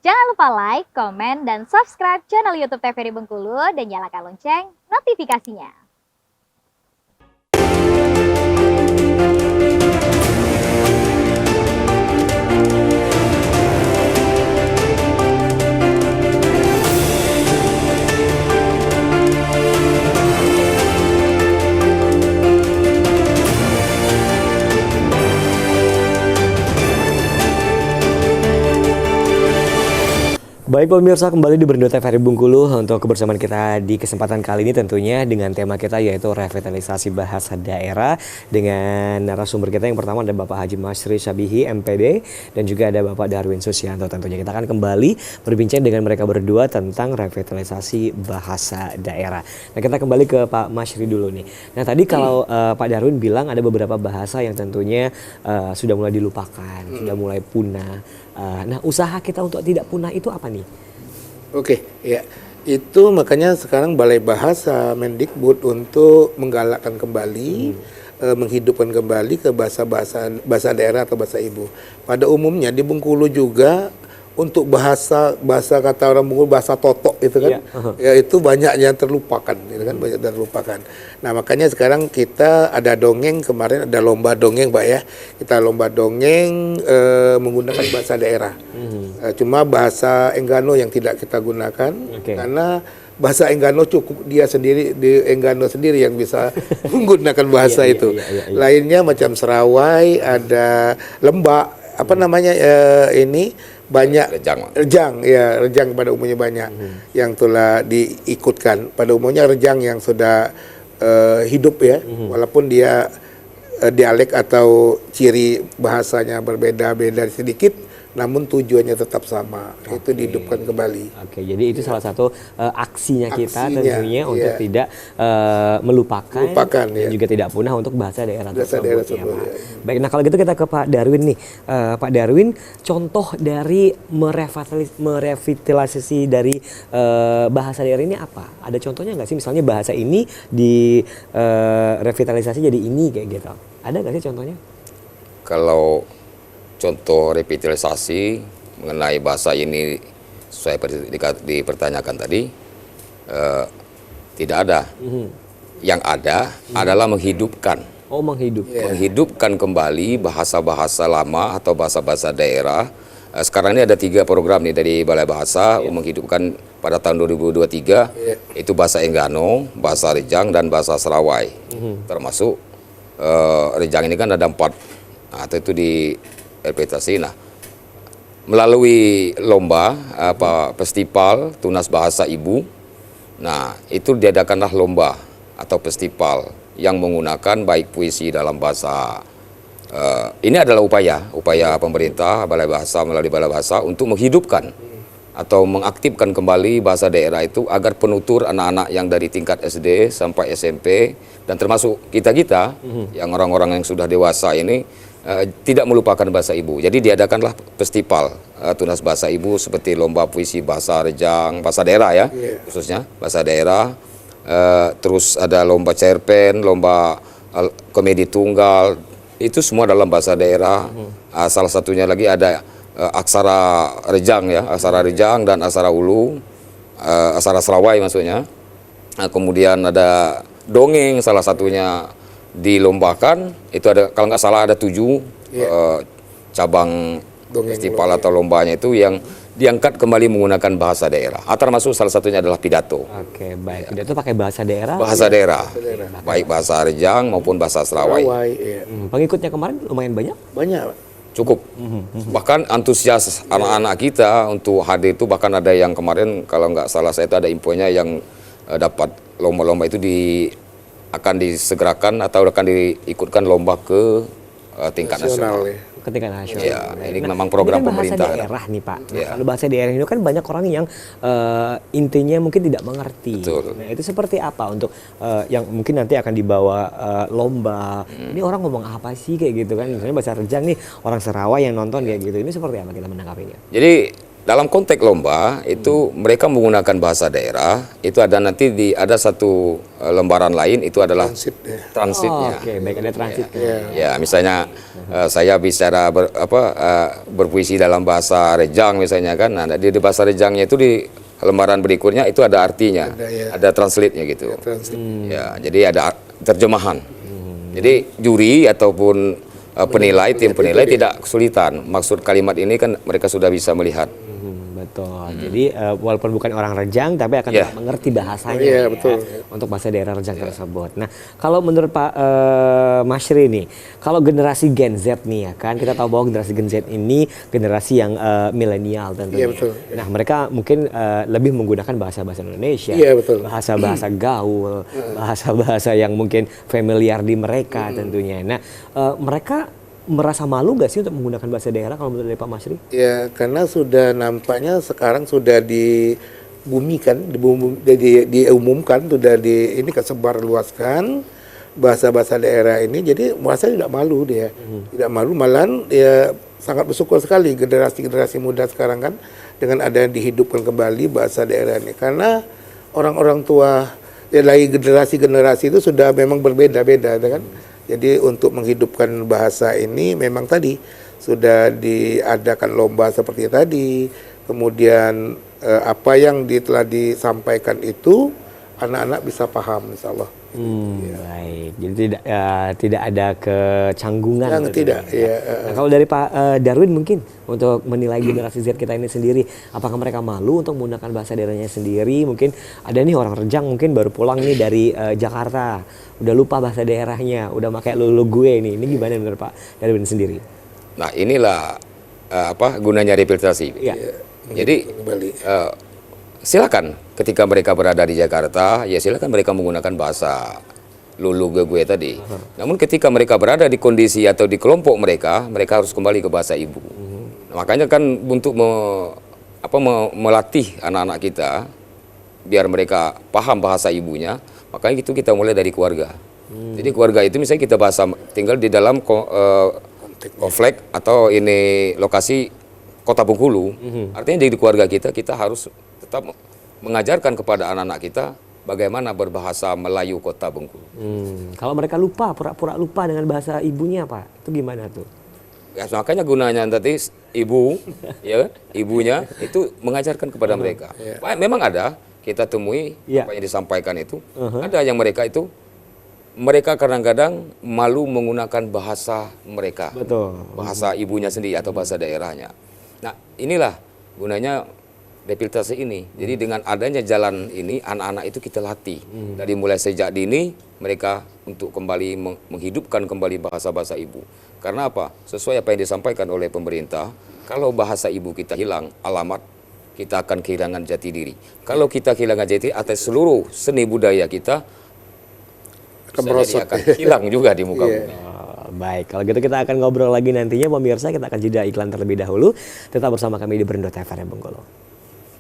Jangan lupa like, komen, dan subscribe channel YouTube TVRI Bengkulu dan nyalakan lonceng notifikasinya. Baik pemirsa, kembali di Berndo TVRI Bengkulu untuk kebersamaan kita di kesempatan kali ini tentunya dengan tema kita yaitu revitalisasi bahasa daerah dengan narasumber kita yang pertama ada Bapak Haji Masri Sabihi MPD dan juga ada Bapak Darwin Susianto. Tentunya kita akan kembali berbincang dengan mereka berdua tentang revitalisasi bahasa daerah. Nah, kita kembali ke Pak Masri dulu nih. Nah, tadi kalau Pak Darwin bilang ada beberapa bahasa yang tentunya sudah mulai dilupakan, sudah mulai punah. Nah, usaha kita untuk tidak punah itu apa nih? Oke, ya. Itu makanya sekarang Balai Bahasa Mendikbud untuk menggalakkan kembali, menghidupkan kembali ke bahasa daerah atau bahasa ibu. Pada umumnya di Bengkulu juga untuk bahasa kata orang Bengkulu bahasa totok itu kan, ya itu banyak yang terlupakan, gitu kan, banyak terlupakan. Nah makanya sekarang kita ada dongeng, kemarin ada lomba dongeng, Pak ya, kita lomba dongeng menggunakan bahasa daerah. Cuma bahasa Enggano yang tidak kita gunakan, karena bahasa Enggano cukup dia sendiri, di Enggano sendiri yang bisa menggunakan bahasa itu. Lainnya macam Serawai, ada Lembak, apa namanya ini banyak rejang pada umumnya banyak yang telah diikutkan. Pada umumnya rejang yang sudah hidup ya, walaupun dia dialek atau ciri bahasanya berbeda-beda sedikit, namun tujuannya tetap sama, itu dihidupkan kembali. Oke, jadi itu salah satu aksinya kita tentunya untuk tidak melupakan dan juga tidak punah untuk bahasa daerah tersebut. Baik, nah kalau gitu kita ke Pak Darwin nih. Pak Darwin, contoh dari merevitalisasi dari bahasa daerah ini apa? Ada contohnya nggak sih? Misalnya bahasa ini di revitalisasi jadi ini kayak gitu. Ada nggak sih contohnya? Kalau contoh revitalisasi mengenai bahasa ini sesuai dipertanyakan tadi, tidak ada. Yang ada adalah menghidupkan. Oh, Menghidupkan kembali bahasa-bahasa lama atau bahasa-bahasa daerah. Sekarang ini ada 3 program nih dari Balai Bahasa menghidupkan pada tahun 2023, itu bahasa Enggano, bahasa Rejang, dan bahasa Serawai. Termasuk Rejang ini kan ada 4, nah, itu di revitalisasi. Nah, melalui lomba festival Tunas Bahasa Ibu, nah itu diadakanlah lomba atau festival yang menggunakan baik puisi dalam bahasa ini adalah upaya pemerintah Balai Bahasa melalui Balai Bahasa untuk menghidupkan atau mengaktifkan kembali bahasa daerah itu agar penutur anak-anak yang dari tingkat SD sampai SMP dan termasuk kita-kita yang orang-orang yang sudah dewasa ini tidak melupakan bahasa ibu. Jadi diadakanlah festival Tunas Bahasa Ibu seperti lomba puisi bahasa Rejang, bahasa daerah ya, khususnya bahasa daerah. Terus ada lomba cerpen, lomba komedi tunggal, itu semua dalam bahasa daerah. Salah satunya lagi ada aksara Rejang ya, aksara Rejang dan aksara Ulu, aksara Serawai maksudnya. Kemudian ada dongeng salah satunya dilombakan, itu ada kalau nggak salah ada 7 cabang festival atau lombanya itu yang diangkat kembali menggunakan bahasa daerah. Termasuk salah satunya adalah pidato. Oke, baik. Pidato pakai bahasa daerah? Bahasa daerah. Baik bahasa Rejang maupun bahasa Serawai. Pengikutnya kemarin lumayan banyak? Banyak. Cukup. Bahkan antusias anak-anak kita untuk hadir itu, bahkan ada yang kemarin kalau nggak salah saya itu ada infonya yang dapat lomba-lomba itu akan disegerakan atau akan diikutkan lomba ke tingkat nasional. Ke tingkat nasional. Ya, ini memang program ini kan pemerintah. Bahasa daerah nih Pak. Nah, kalau bahasa daerah ini kan banyak orang yang intinya mungkin tidak mengerti. Betul. Nah, itu seperti apa untuk yang mungkin nanti akan dibawa lomba. Ini orang ngomong apa sih kayak gitu kan? Misalnya bahasa Rejang nih, orang Serawai yang nonton kayak gitu. Ini seperti apa kita menanggapinya? Jadi dalam konteks lomba itu mereka menggunakan bahasa daerah, itu ada nanti ada satu lembaran lain itu adalah Transit, ya. transitnya. Oke, baik, ada transit. Ya, misalnya saya bicara berpuisi dalam bahasa Rejang misalnya kan. Nah, di bahasa Rejangnya itu di lembaran berikutnya itu ada artinya, ada translate-nya gitu. Transit. Ya, jadi ada terjemahan. Jadi juri ataupun tim penilai tidak kesulitan. Maksud kalimat ini kan mereka sudah bisa melihat. Betul. Jadi walaupun bukan orang Rejang tapi akan Yeah. mengerti bahasanya Iya, ya, betul. untuk bahasa daerah Rejang tersebut. Nah, kalau menurut Pak Masyri nih, kalau generasi Gen Z nih ya kan, kita tahu bahwa generasi Gen Z ini generasi yang milenial tentunya. Iya, betul. Nah, mereka mungkin lebih menggunakan bahasa-bahasa Indonesia, Iya, betul. bahasa-bahasa gaul, bahasa-bahasa yang mungkin familiar di mereka tentunya. Nah, mereka merasa malu gak sih untuk menggunakan bahasa daerah kalau menurut dari Pak Masyri? Ya, karena sudah nampaknya sekarang sudah dibumikan, diumumkan, sudah ini kesebar luaskan bahasa-bahasa daerah ini. Jadi merasa tidak malu dia, tidak malu, malahan ya sangat bersyukur sekali generasi-generasi muda sekarang kan dengan ada yang dihidupkan kembali bahasa daerah ini. Karena orang-orang tua ya dari generasi-generasi itu sudah memang berbeda-beda, kan? Jadi untuk menghidupkan bahasa ini memang tadi sudah diadakan lomba seperti tadi. Kemudian apa yang telah disampaikan itu anak-anak bisa paham, insya Allah. Baik. Jadi tidak ada kecanggungan. Yang gitu tidak, ya. ya. Nah, kalau dari Pak Darwin mungkin untuk menilai generasi Z kita ini sendiri, apakah mereka malu untuk menggunakan bahasa daerahnya sendiri? Mungkin ada nih orang Rejang mungkin baru pulang nih dari Jakarta, udah lupa bahasa daerahnya, udah pakai lulu gue nih. Ini gimana menurut Pak Darwin sendiri? Nah, inilah gunanya rehabilitasi. Iya. Jadi Kembali. silakan ketika mereka berada di Jakarta, ya silakan mereka menggunakan bahasa lulu gue tadi. Namun ketika mereka berada di kondisi atau di kelompok mereka harus kembali ke bahasa ibu. Nah, makanya kan untuk melatih anak-anak kita biar mereka paham bahasa ibunya, makanya itu kita mulai dari keluarga. Jadi keluarga itu misalnya kita tinggal di dalam komplek atau ini lokasi Kota Bengkulu, artinya di keluarga kita harus tetap mengajarkan kepada anak-anak kita bagaimana berbahasa Melayu Kota Bengkulu. Kalau mereka lupa, pura-pura lupa dengan bahasa ibunya, Pak, itu gimana tuh? Ya, makanya gunanya tadi ibu, ya ibunya itu mengajarkan kepada mereka. Memang ada kita temui apa yang disampaikan itu, ada yang mereka kadang-kadang malu menggunakan bahasa mereka, bahasa ibunya sendiri atau bahasa daerahnya. Nah, inilah gunanya rehabilitasi ini. Jadi dengan adanya jalan ini, anak-anak itu kita latih. Dari mulai sejak dini, mereka untuk kembali menghidupkan kembali bahasa-bahasa ibu. Karena apa? Sesuai apa yang disampaikan oleh pemerintah, kalau bahasa ibu kita hilang, alamat, kita akan kehilangan jati diri. Kalau kita kehilangan jati diri, atas seluruh seni budaya kita, akan hilang juga di muka bumi. Baik, kalau gitu kita akan ngobrol lagi nantinya pemirsa, kita akan jeda iklan terlebih dahulu. Tetap bersama kami di Berendo TVRI Bengkulu.